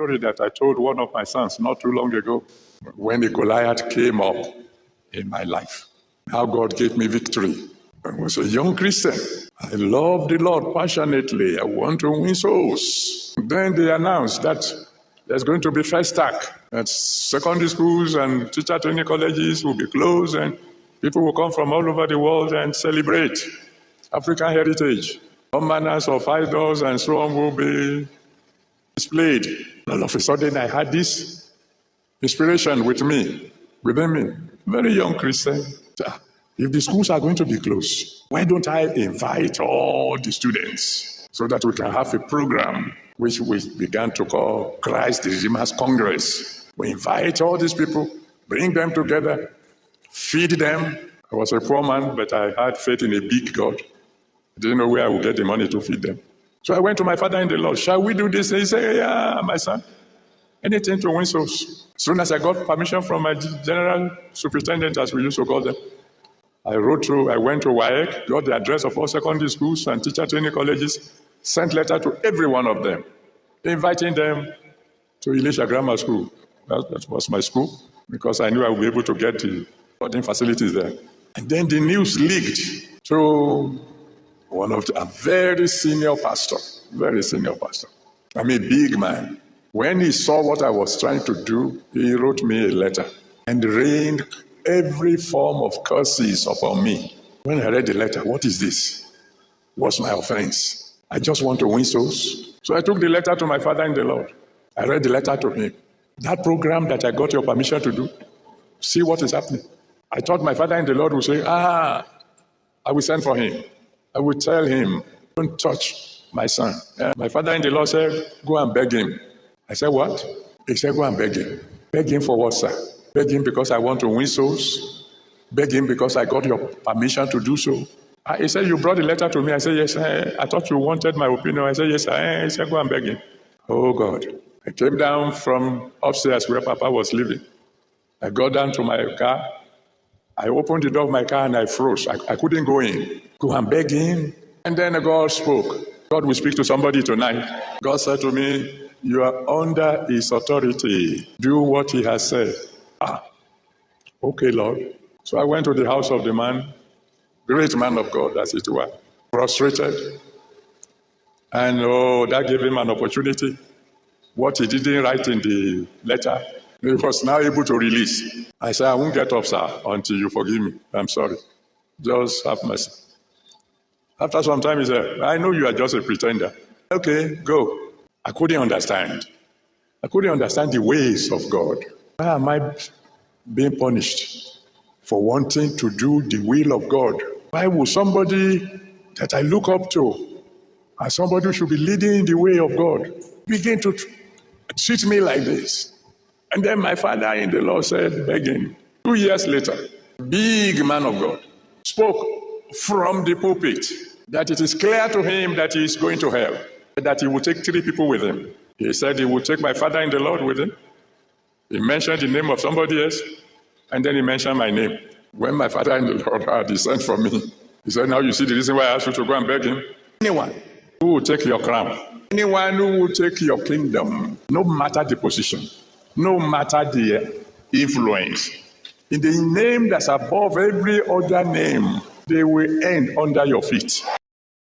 story that I told one of my sons not too long ago when the Goliath came up in my life. How God gave me victory. I was a young Christian. I love the Lord passionately. I want to win souls. Then they announced that there's going to be first stack. That secondary schools and teacher training colleges will be closed and people will come from all over the world and celebrate African heritage. All manners of idols and so on will be displayed. All of a sudden I had this inspiration within me. Very young Christian. If the schools are going to be closed, why don't I invite all the students so that we can have a program which we began to call Christ the Redeemer's Congress. We invite all these people, bring them together, feed them. I was a poor man, but I had faith in a big God. I didn't know where I would get the money to feed them. So I went to my father in the Lord. Shall we do this? He said, yeah, my son. Anything to win souls. As soon as I got permission from my general superintendent, as we used to call them, I went to WAEC, got the address of all secondary schools and teacher training colleges, sent letter to every one of them, inviting them to Elisha Grammar School. That was my school, because I knew I would be able to get the boarding facilities there. And then the news leaked to one of a very senior pastor. I'm a big man. When he saw what I was trying to do, he wrote me a letter and rained every form of curses upon me. When I read the letter, what is this? What's my offense? I just want to win souls. So I took the letter to my father in the Lord. I read the letter to him. That program that I got your permission to do, see what is happening. I thought my father in the Lord would say, I will send for him. I will tell him, don't touch my son. My father in the Lord said, go and beg him. I said, what? He said, go and beg him. Beg him for what, sir? Beg him because I want to win souls. Beg him because I got your permission to do so. He said, you brought the letter to me. I said, yes. I thought you wanted my opinion. I said, yes. He said, go and beg him. Oh, God. I came down from upstairs where Papa was living. I got down to my car. I opened the door of my car and I froze. I couldn't go in. Go and beg him. And then God spoke. God will speak to somebody tonight. God said to me, you are under his authority. Do what he has said. Okay, Lord. So I went to the house of the man, great man of God, as it were, frustrated. And that gave him an opportunity. What he didn't write in the letter, he was now able to release. I said, I won't get up, sir, until you forgive me. I'm sorry. Just have mercy. After some time, he said, I know you are just a pretender. Okay, go. I couldn't understand. I couldn't understand the ways of God. Why am I being punished for wanting to do the will of God? Why would somebody that I look up to, and somebody who should be leading the way of God, begin to treat me like this? And then my father in the Lord said, begging. 2 years later, big man of God spoke from the pulpit that it is clear to him that he is going to hell, that he will take 3 people with him. He said he would take my father in the Lord with him. He mentioned the name of somebody else, and then he mentioned my name. When my father in the Lord had, he sent for me. He said, now you see the reason why I asked you to go and beg him. Anyone who will take your crown, anyone who will take your kingdom, no matter the position, no matter the influence, in the name that's above every other name, they will end under your feet.